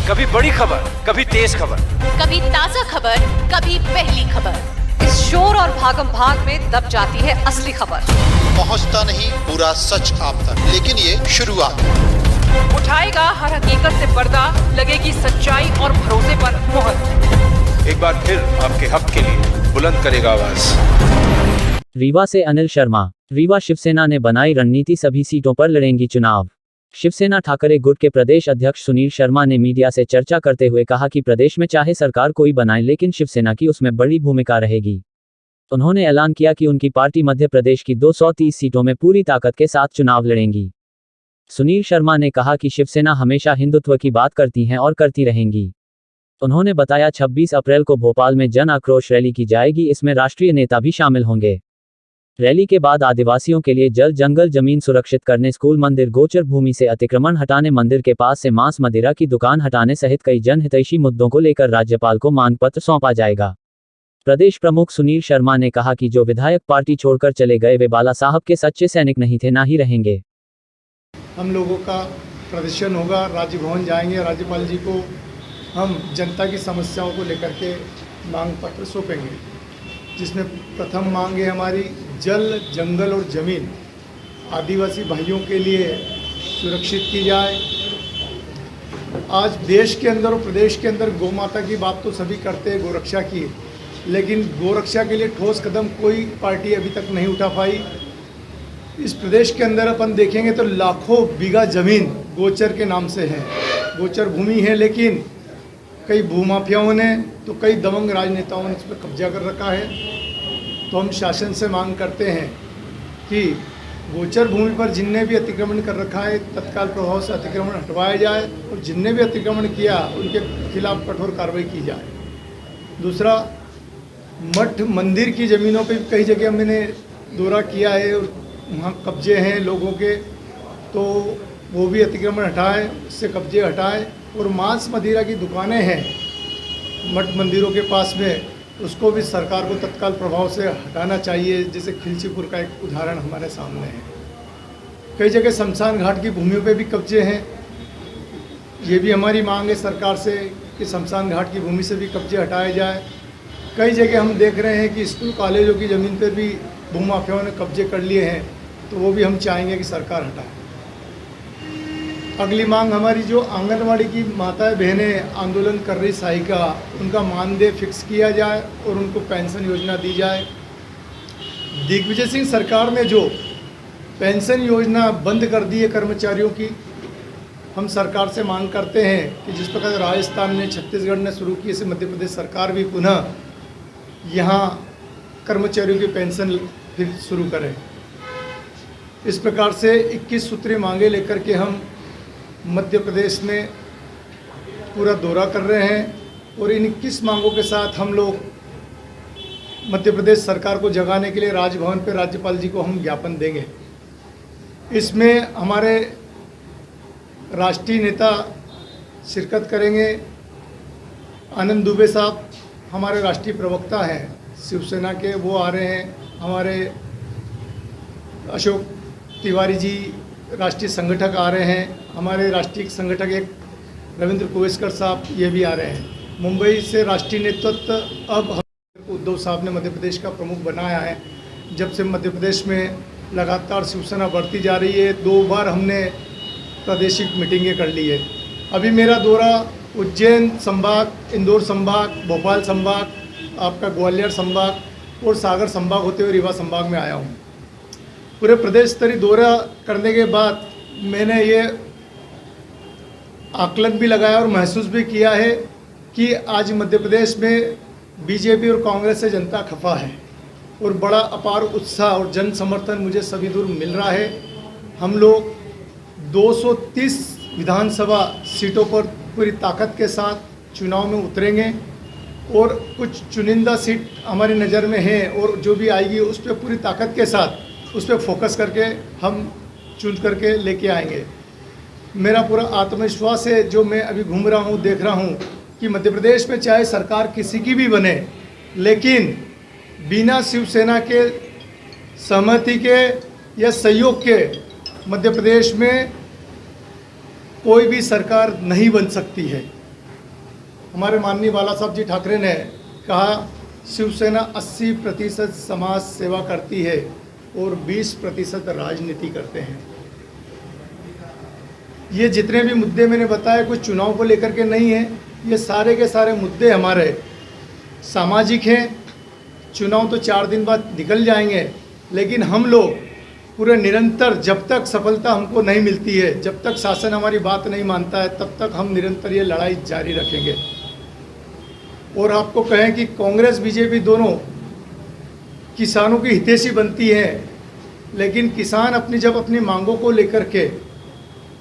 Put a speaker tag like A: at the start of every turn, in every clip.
A: कभी बड़ी खबर, कभी तेज खबर,
B: कभी ताजा खबर, कभी पहली खबर। इस शोर और भागम भाग में दब जाती है असली खबर।
C: पहुंचता नहीं पूरा सच आप तक, लेकिन ये शुरुआत।
B: उठाएगा हर हकीकत से पर्दा, लगेगी सच्चाई और भरोसे पर मोहर।
A: एक बार फिर आपके हक के लिए बुलंद करेगा आवाज।
D: रीवा से अनिल शर्मा। रीवा शिवसेना ने बनाई रणनीति, सभी सीटों पर लड़ेंगी चुनाव। शिवसेना ठाकरे गुट के प्रदेश अध्यक्ष सुनील शर्मा ने मीडिया से चर्चा करते हुए कहा कि प्रदेश में चाहे सरकार कोई बनाए, लेकिन शिवसेना की उसमें बड़ी भूमिका रहेगी। उन्होंने ऐलान किया कि उनकी पार्टी मध्य प्रदेश की 230 सीटों में पूरी ताकत के साथ चुनाव लड़ेंगी। सुनील शर्मा ने कहा कि शिवसेना हमेशा हिंदुत्व की बात करती हैं और करती रहेंगी। उन्होंने बताया 26 अप्रैल को भोपाल में जन आक्रोश रैली की जाएगी, इसमें राष्ट्रीय नेता भी शामिल होंगे। रैली के बाद आदिवासियों के लिए जल जंगल जमीन सुरक्षित करने, स्कूल मंदिर गोचर भूमि से अतिक्रमण हटाने, मंदिर के पास से मांस मदिरा की दुकान हटाने सहित कई जनहितैषी मुद्दों को लेकर राज्यपाल को मांग पत्र सौंपा जाएगा। प्रदेश प्रमुख सुनील शर्मा ने कहा कि जो विधायक पार्टी छोड़कर चले गए वे बाला साहब के सच्चे सैनिक नहीं थे, ना ही रहेंगे।
E: हम लोगों का प्रदर्शन होगा, राजभवन जाएंगे, राज्यपाल जी को हम जनता की समस्याओं को लेकर के मांग पत्र सौंपेंगे, जिसमें प्रथम मांग है हमारी जल जंगल और ज़मीन आदिवासी भाइयों के लिए सुरक्षित की जाए। आज देश के अंदर और प्रदेश के अंदर गौ माता की बात तो सभी करते हैं, गोरक्षा की, लेकिन गोरक्षा के लिए ठोस कदम कोई पार्टी अभी तक नहीं उठा पाई। इस प्रदेश के अंदर अपन देखेंगे तो लाखों बीघा ज़मीन गोचर के नाम से है, गोचर भूमि है, लेकिन कई भूमाफियाओं ने तो कई दबंग राजनेताओं ने इस पर कब्जा कर रखा है। तो हम शासन से मांग करते हैं कि गोचर भूमि पर जिनने भी अतिक्रमण कर रखा है तत्काल प्रभाव से अतिक्रमण हटवाया जाए और जिनने भी अतिक्रमण किया उनके खिलाफ कठोर कार्रवाई की जाए। दूसरा, मठ मंदिर की ज़मीनों पर कई जगह मैंने दौरा किया है और वहाँ कब्जे हैं लोगों के, तो वो भी अतिक्रमण हटाए, उससे कब्जे हटाए। और मांस मदिरा की दुकानें हैं मठ मंदिरों के पास में, उसको भी सरकार को तत्काल प्रभाव से हटाना चाहिए। जैसे खिलचीपुर का एक उदाहरण हमारे सामने है। कई जगह शमशान घाट की भूमियों पे भी कब्जे हैं, ये भी हमारी मांग है सरकार से कि शमशान घाट की भूमि से भी कब्जे हटाए जाए। कई जगह हम देख रहे हैं कि स्कूल कॉलेजों की ज़मीन पर भी भूमाफियाओं ने कब्जे कर लिए हैं, तो वो भी हम चाहेंगे कि सरकार हटाए। अगली मांग हमारी जो आंगनवाड़ी की माताएं बहनें आंदोलन कर रही सहायिका, उनका मानदेय फिक्स किया जाए और उनको पेंशन योजना दी जाए। दिग्विजय सिंह सरकार ने जो पेंशन योजना बंद कर दी है कर्मचारियों की, हम सरकार से मांग करते हैं कि जिस प्रकार राजस्थान ने, छत्तीसगढ़ ने शुरू की, इसे मध्य प्रदेश सरकार भी पुनः यहाँ कर्मचारियों की पेंशन फिर शुरू करें। इस प्रकार से 21 सूत्री मांगे लेकर के हम मध्य प्रदेश में पूरा दौरा कर रहे हैं और इन 21 मांगों के साथ हम लोग मध्य प्रदेश सरकार को जगाने के लिए राजभवन पर राज्यपाल जी को हम ज्ञापन देंगे। इसमें हमारे राष्ट्रीय नेता शिरकत करेंगे। आनंद दुबे साहब हमारे राष्ट्रीय प्रवक्ता हैं शिवसेना के, वो आ रहे हैं। हमारे अशोक तिवारी जी राष्ट्रीय संगठक आ रहे हैं। हमारे राष्ट्रीय संगठक एक रविंद्र कुवेस्कर साहब, ये भी आ रहे हैं। मुंबई से राष्ट्रीय नेतृत्व अब उद्धव साहब ने मध्य प्रदेश का प्रमुख बनाया है। जब से मध्य प्रदेश में लगातार शिवसेना बढ़ती जा रही है, 2 बार हमने प्रादेशिक मीटिंगें कर ली है। अभी मेरा दौरा उज्जैन संभाग, इंदौर संभाग, भोपाल संभाग, आपका ग्वालियर संभाग और सागर संभाग होते हुए रीवा संभाग में आया हूँ। पूरे प्रदेश स्तरीय दौरा करने के बाद मैंने ये आकलन भी लगाया और महसूस भी किया है कि आज मध्य प्रदेश में बीजेपी और कांग्रेस से जनता खफा है और बड़ा अपार उत्साह और जन समर्थन मुझे सभी दूर मिल रहा है। हम लोग 230 विधानसभा सीटों पर पूरी ताकत के साथ चुनाव में उतरेंगे और कुछ चुनिंदा सीट हमारी नज़र में है और जो भी आएगी उस पर पूरी ताकत के साथ उस पर फोकस करके हम चुन करके लेके आएंगे। मेरा पूरा आत्मविश्वास है, जो मैं अभी घूम रहा हूँ, देख रहा हूँ कि मध्य प्रदेश में चाहे सरकार किसी की भी बने, लेकिन बिना शिवसेना के सहमति के या सहयोग के मध्य प्रदेश में कोई भी सरकार नहीं बन सकती है। हमारे माननीय बाला साहब जी ठाकरे ने कहा शिवसेना 80% समाज सेवा करती है और 20% राजनीति करते हैं। ये जितने भी मुद्दे मैंने बताए कुछ चुनाव को लेकर के नहीं है, ये सारे के सारे मुद्दे हमारे सामाजिक हैं। चुनाव तो 4 दिन बाद निकल जाएंगे, लेकिन हम लोग पूरे निरंतर, जब तक सफलता हमको नहीं मिलती है, जब तक शासन हमारी बात नहीं मानता है, तब तक हम निरंतर ये लड़ाई जारी रखेंगे। और आपको कहें कि कांग्रेस बीजेपी दोनों किसानों की हितैषी बनती है, लेकिन किसान जब अपनी मांगों को लेकर के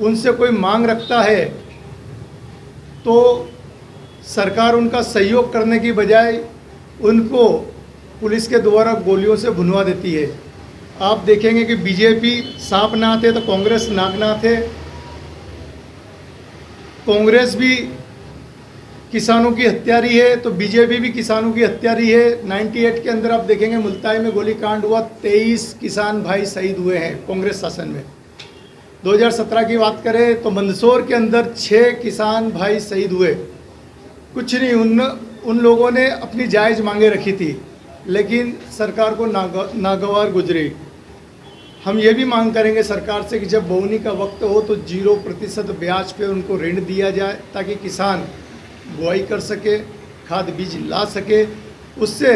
E: उनसे कोई मांग रखता है तो सरकार उनका सहयोग करने की बजाय उनको पुलिस के द्वारा गोलियों से भुनवा देती है। आप देखेंगे कि बीजेपी सांप नाथ है तो कांग्रेस नागनाथ है। कांग्रेस भी किसानों की हत्यारी है तो बीजेपी भी किसानों की हत्यारी है। 98 के अंदर आप देखेंगे मुल्ताई में गोलीकांड हुआ, 23 किसान भाई शहीद हुए हैं कांग्रेस शासन में। 2017 की बात करें तो मंदसौर के अंदर 6 किसान भाई शहीद हुए। कुछ नहीं, उन लोगों ने अपनी जायज़ मांगे रखी थी, लेकिन सरकार को नागवार गुजरी। हम ये भी मांग करेंगे सरकार से कि जब बोवनी का वक्त हो तो 0% ब्याज पे उनको ऋण दिया जाए, ताकि किसान बुआई कर सके, खाद बीज ला सके, उससे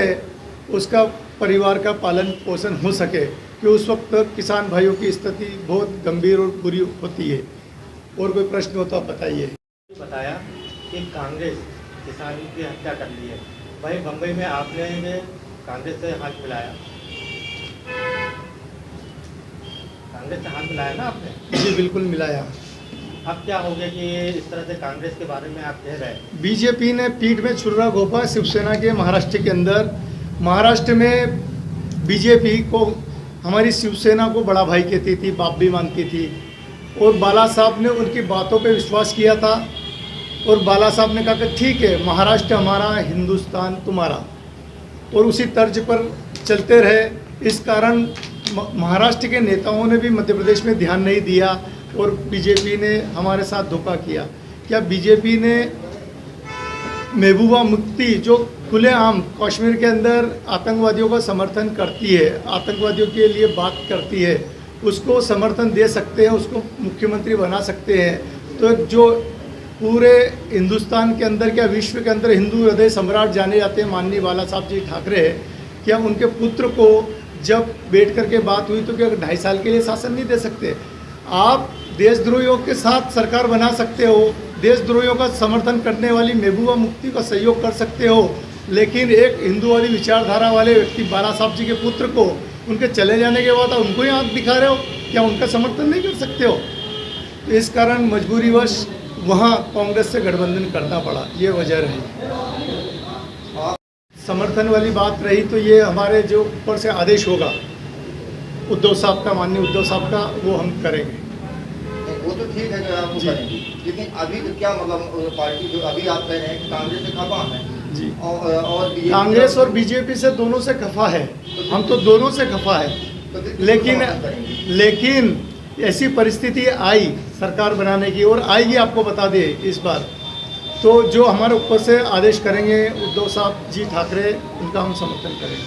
E: उसका परिवार का पालन पोषण हो सके। कि उस वक्त किसान भाइयों की स्थिति बहुत गंभीर और बुरी होती है। और कोई प्रश्न हो तो आप बताइए।
F: बताया कि कांग्रेस किसानों की हत्या कर ली है, वहीं बम्बई में आपने कांग्रेस से हाथ मिलाया, कांग्रेस से हाथ मिलाया ना आपने?
E: जी बिल्कुल मिलाया।
F: अब क्या हो गया कि इस तरह से कांग्रेस के बारे में आप कह रहे हैं?
E: बीजेपी ने पीठ में छुरा घोंपा शिवसेना के महाराष्ट्र के अंदर। महाराष्ट्र में बीजेपी को हमारी शिवसेना को बड़ा भाई कहती थी, बाप भी मानती थी, और बाला साहब ने उनकी बातों पे विश्वास किया था। और बाला साहब ने कहा कि ठीक है, महाराष्ट्र हमारा, हिंदुस्तान तुम्हारा, और उसी तर्ज पर चलते रहे। इस कारण महाराष्ट्र के नेताओं ने भी मध्य प्रदेश में ध्यान नहीं दिया और बीजेपी ने हमारे साथ धोखा किया। क्या बीजेपी ने महबूबा मुफ्ती जो खुलेआम कश्मीर के अंदर आतंकवादियों का समर्थन करती है, आतंकवादियों के लिए बात करती है, उसको समर्थन दे सकते हैं, उसको मुख्यमंत्री बना सकते हैं? तो जो पूरे हिंदुस्तान के अंदर, क्या विश्व के अंदर हिंदू हृदय सम्राट जाने जाते हैं माननीय बाला साहब जी ठाकरे, क्या उनके पुत्र को जब बैठ कर के बात हुई तो क्या 2.5 साल के लिए शासन नहीं दे सकते? आप देशद्रोहियों के साथ सरकार बना सकते हो, देशद्रोहियों का समर्थन करने वाली महबूबा मुफ्ती का सहयोग कर सकते हो, लेकिन एक हिंदू वाली विचारधारा वाले व्यक्ति बाला साहब जी के पुत्र को उनके चले जाने के बाद उनको ही आंख दिखा रहे हो, क्या उनका समर्थन नहीं कर सकते हो? तो इस कारण मजबूरीवश वहाँ कांग्रेस से गठबंधन करना पड़ा, ये वजह रही। समर्थन वाली बात रही तो ये हमारे जो ऊपर से आदेश होगा उद्धव साहब का, माननीय उद्धव साहब का, वो हम करेंगे।
G: वो तो ठीक है कि आप वो करेंगे, लेकिन अभी तो क्या मतलब पार्टी जो अभी आप कह रहे हैं कि कांग्रेस से खफा है
E: जी,
G: और
E: कांग्रेस और बीजेपी से दोनों से खफा है, हम तो दोनों से खफा है। लेकिन ऐसी परिस्थिति आई सरकार बनाने की, और आएगी, आपको बता दे इस बार, तो जो हमारे ऊपर से आदेश करेंगे उद्धव साहब जी ठाकरे, उनका हम समर्थन करेंगे।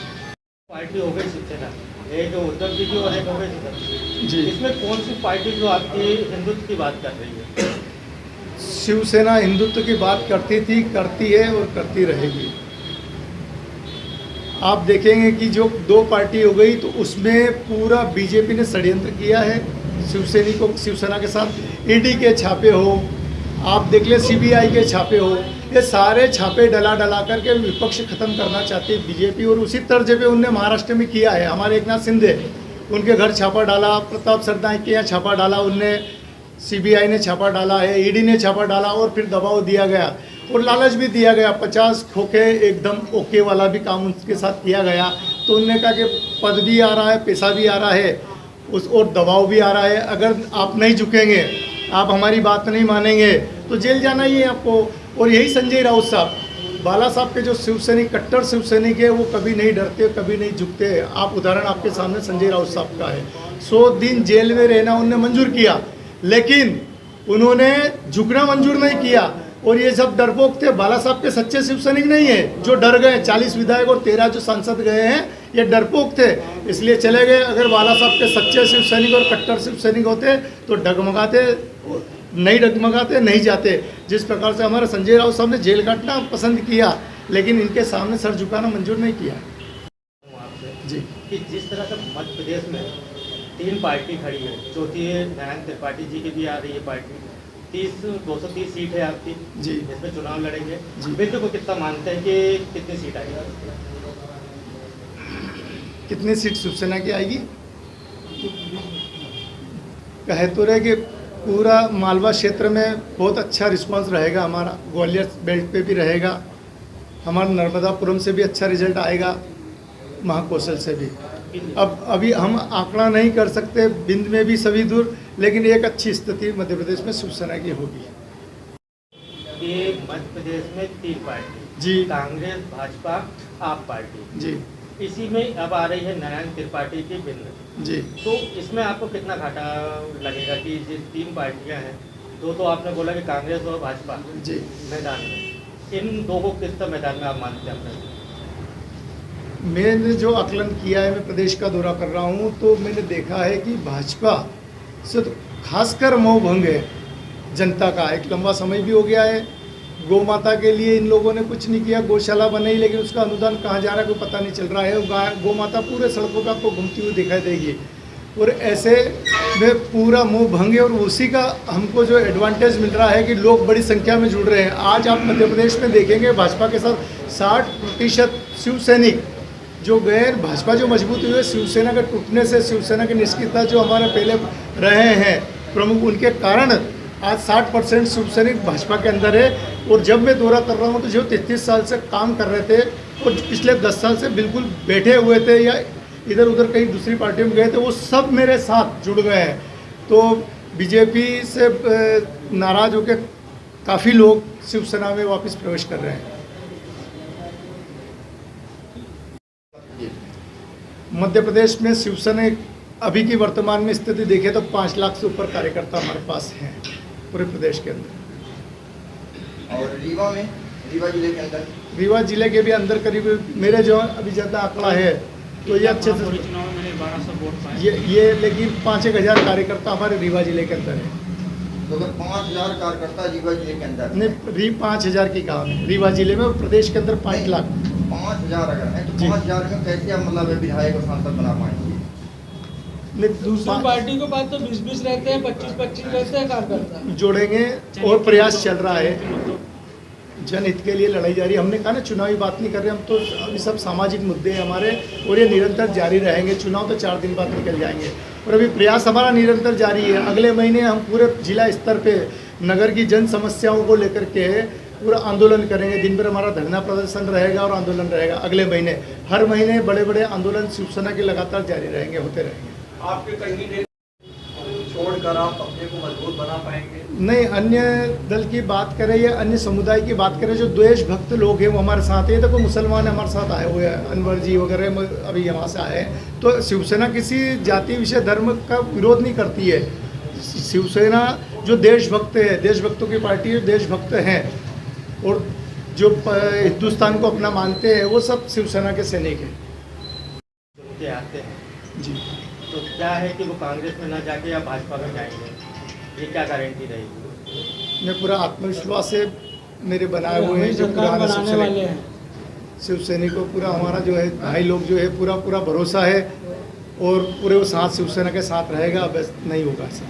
F: पार्टी हो गई शिवसेना, एक उद्धव जी की और एक हो गई
E: जी,
F: इसमें कौन सी पार्टी जो आपकी हिंदुत्व की बात कर रही है?
E: शिवसेना हिंदुत्व की बात करती थी, करती है और करती रहेगी। आप देखेंगे कि जो 2 पार्टी हो गई तो उसमें पूरा बीजेपी ने षड्यंत्र किया है शिवसेना के साथ। ईडी के छापे हो, आप देख ले सीबीआई के छापे हो, ये सारे छापे डला करके विपक्ष खत्म करना चाहती है बीजेपी, और उसी तर्ज पे उनने महाराष्ट्र में किया है। हमारे एकनाथ शिंदे, उनके घर छापा डाला, प्रताप सरनाईक के यहाँ छापा डाला, उनने सीबीआई ने छापा डाला है, ईडी ने छापा डाला, और फिर दबाव दिया गया और लालच भी दिया गया। 50 खोखे एकदम ओके वाला भी काम उनके साथ किया गया। तो उनने कहा कि पद भी आ रहा है, पैसा भी आ रहा है, और दबाव भी आ रहा है, अगर आप नहीं झुकेंगे, आप हमारी बात नहीं मानेंगे तो जेल जाना ही है आपको। और यही संजय राउत साहब, बाला साहब के जो शिवसैनिक, कट्टर शिवसैनिक है, वो कभी नहीं डरते, कभी नहीं झुकते। आप उदाहरण आपके सामने संजय राउत साहब का है। 100 दिन जेल में रहना उन्होंने मंजूर किया, लेकिन उन्होंने झुकना मंजूर नहीं किया। और ये सब डरपोक थे। बाला साहब के सच्चे शिव सैनिक नहीं है जो डर गए। 40 विधायक और 13 जो सांसद गए हैं ये डरपोक थे, इसलिए चले गए। अगर बाला साहब के सच्चे शिव सैनिक और कट्टर शिव सैनिक होते तो डगमगाते, नहीं डगमगाते, नहीं जाते। जिस प्रकार से हमारे संजय राउत साहब ने जेल काटना पसंद किया, लेकिन इनके सामने सर झुकाना मंजूर नहीं किया। जी,
F: कि जिस तरह से मध्य प्रदेश में 3 पार्टी खड़ी है, चौथी है नारायण त्रिपाठी जी की भी आ रही है पार्टी, 230 सीट है आपकी
E: जी,
F: इसमें चुनाव लड़ेंगे।
E: जी।
F: बिंदु को कितना मानते हैं कि कितनी सीट आएगी?
E: कितनी सीट शिवसेना की आएगी? कहे तो रहे कि पूरा मालवा क्षेत्र में बहुत अच्छा रिस्पांस रहेगा हमारा, ग्वालियर बेल्ट पे भी रहेगा, हमारा नर्मदापुरम से भी अच्छा रिजल्ट आएगा, महाकौशल से भी। अब अभी हम आंकड़ा नहीं कर सकते, बिंद में भी सभी दूर, लेकिन एक अच्छी स्थिति मध्य प्रदेश में शिवसेना की होगी।
F: ये मध्य प्रदेश में 3 पार्टी
E: जी,
F: कांग्रेस, भाजपा, आप पार्टी
E: जी,
F: इसी में अब आ रही है नारायण त्रिपाठी की बिंद।
E: जी।
F: तो इसमें आपको कितना घाटा लगेगा कि ये 3 पार्टियां हैं, 2 तो आपने बोला कि कांग्रेस और भाजपा
E: जी,
F: मैदान में, इन 2 को किस तरह मैदान में आप मानते हैं?
E: मैंने जो आकलन किया है, मैं प्रदेश का दौरा कर रहा हूँ, तो मैंने देखा है कि भाजपा से तो खासकर मोह भंग है जनता का। एक लंबा समय भी हो गया है, गौ माता के लिए इन लोगों ने कुछ नहीं किया, गौशाला बनाई, लेकिन उसका अनुदान कहाँ जा रहा है कोई पता नहीं चल रहा है। गौ माता पूरे सड़कों पर आपको घूमती हुई दिखाई देगी, और ऐसे में पूरा मुंह भंग है। और उसी का हमको जो एडवांटेज मिल रहा है कि लोग बड़ी संख्या में जुड़ रहे हैं। आज आप मध्य प्रदेश में देखेंगे भाजपा के साथ 60% शिव सैनिक जो गए, भाजपा जो मजबूत हुई है शिवसेना के टूटने से, शिवसेना की निष्क्रियता जो हमारे पहले रहे हैं प्रमुख, उनके कारण आज 60% शिव सैनिक भाजपा के अंदर है। और जब मैं दौरा कर रहा हूँ तो जो 33 साल से काम कर रहे थे और पिछले 10 साल से बिल्कुल बैठे हुए थे या इधर उधर कहीं दूसरी पार्टी में गए थे, वो सब मेरे साथ जुड़ गए हैं। तो बीजेपी से नाराज होकर काफ़ी लोग शिवसेना में वापस प्रवेश कर रहे हैं। मध्य प्रदेश में शिवसेना अभी की वर्तमान में स्थिति देखें तो 5 लाख से ऊपर कार्यकर्ता हमारे पास हैं पूरे प्रदेश के अंदर।
G: और रीवा में, रीवा जिले के अंदर,
E: रीवा जिले के भी अंदर करीब मेरे जो अभी ज़्यादा आंकड़ा है तो ये अच्छे से ये लेकिन 5-1 हज़ार कार्यकर्ता हमारे रीवा जिले के अंदर है।
G: तो अगर 5000 कार्यकर्ता रीवा जिले के अंदर
E: नहीं, 5,000 की कहा है रीवा जिले में, प्रदेश के अंदर 5 लाख।
G: 5000 अगर है तो 5000 में कैसे आप मतलब विधायक और सांसद बना पाएंगे?
H: दूसरी पार्टी के पास तो 20-20 रहते हैं, 25-25 रहते हैं कार्यकर्ता।
E: जोड़ेंगे और प्रयास चल रहा है, जनहित के लिए लड़ाई जारी। हमने कहा ना चुनावी बात नहीं कर रहे हम, तो अभी सब सामाजिक मुद्दे हैं हमारे और ये निरंतर जारी रहेंगे। चुनाव तो 4 दिन बाद निकल जाएंगे और अभी प्रयास हमारा निरंतर जारी है। अगले महीने हम पूरे जिला स्तर पे नगर की जन समस्याओं को लेकर के पूरा आंदोलन करेंगे। दिन भर हमारा धरना प्रदर्शन रहेगा और आंदोलन रहेगा। अगले महीने हर महीने बड़े बड़े आंदोलन शिवसेना के लगातार जारी रहेंगे, होते रहेंगे।
I: आपके कहीं छोड़कर आप अपने को मजबूत बना पाएंगे?
E: नहीं, अन्य दल की बात करें या अन्य समुदाय की बात करें, जो देशभक्त लोग हैं वो हमारे साथ हैं। तो कोई मुसलमान हमारे साथ आए हुए हैं, अनवर जी वगैरह अभी यहाँ से आए हैं। तो शिवसेना किसी जाति विषय धर्म का विरोध नहीं करती है। शिवसेना जो देशभक्त है, देशभक्तों की पार्टी है, देशभक्त हैं और जो हिंदुस्तान को अपना मानते हैं वो सब शिवसेना के सैनिक हैं।
F: आते हैं
E: जी,
F: तो क्या है कि वो कांग्रेस में ना जाके या भाजपा में जाएंगे, ये क्या गारंटी रहेगी?
E: मैं पूरा आत्मविश्वास से मेरे बनाए हुए हैं जो पुराने शिवसैनिक को पूरा हमारा जो है भाई लोग जो है पूरा भरोसा है और पूरे वो साथ शिवसेना के साथ रहेगा। बस नहीं होगा ऐसा।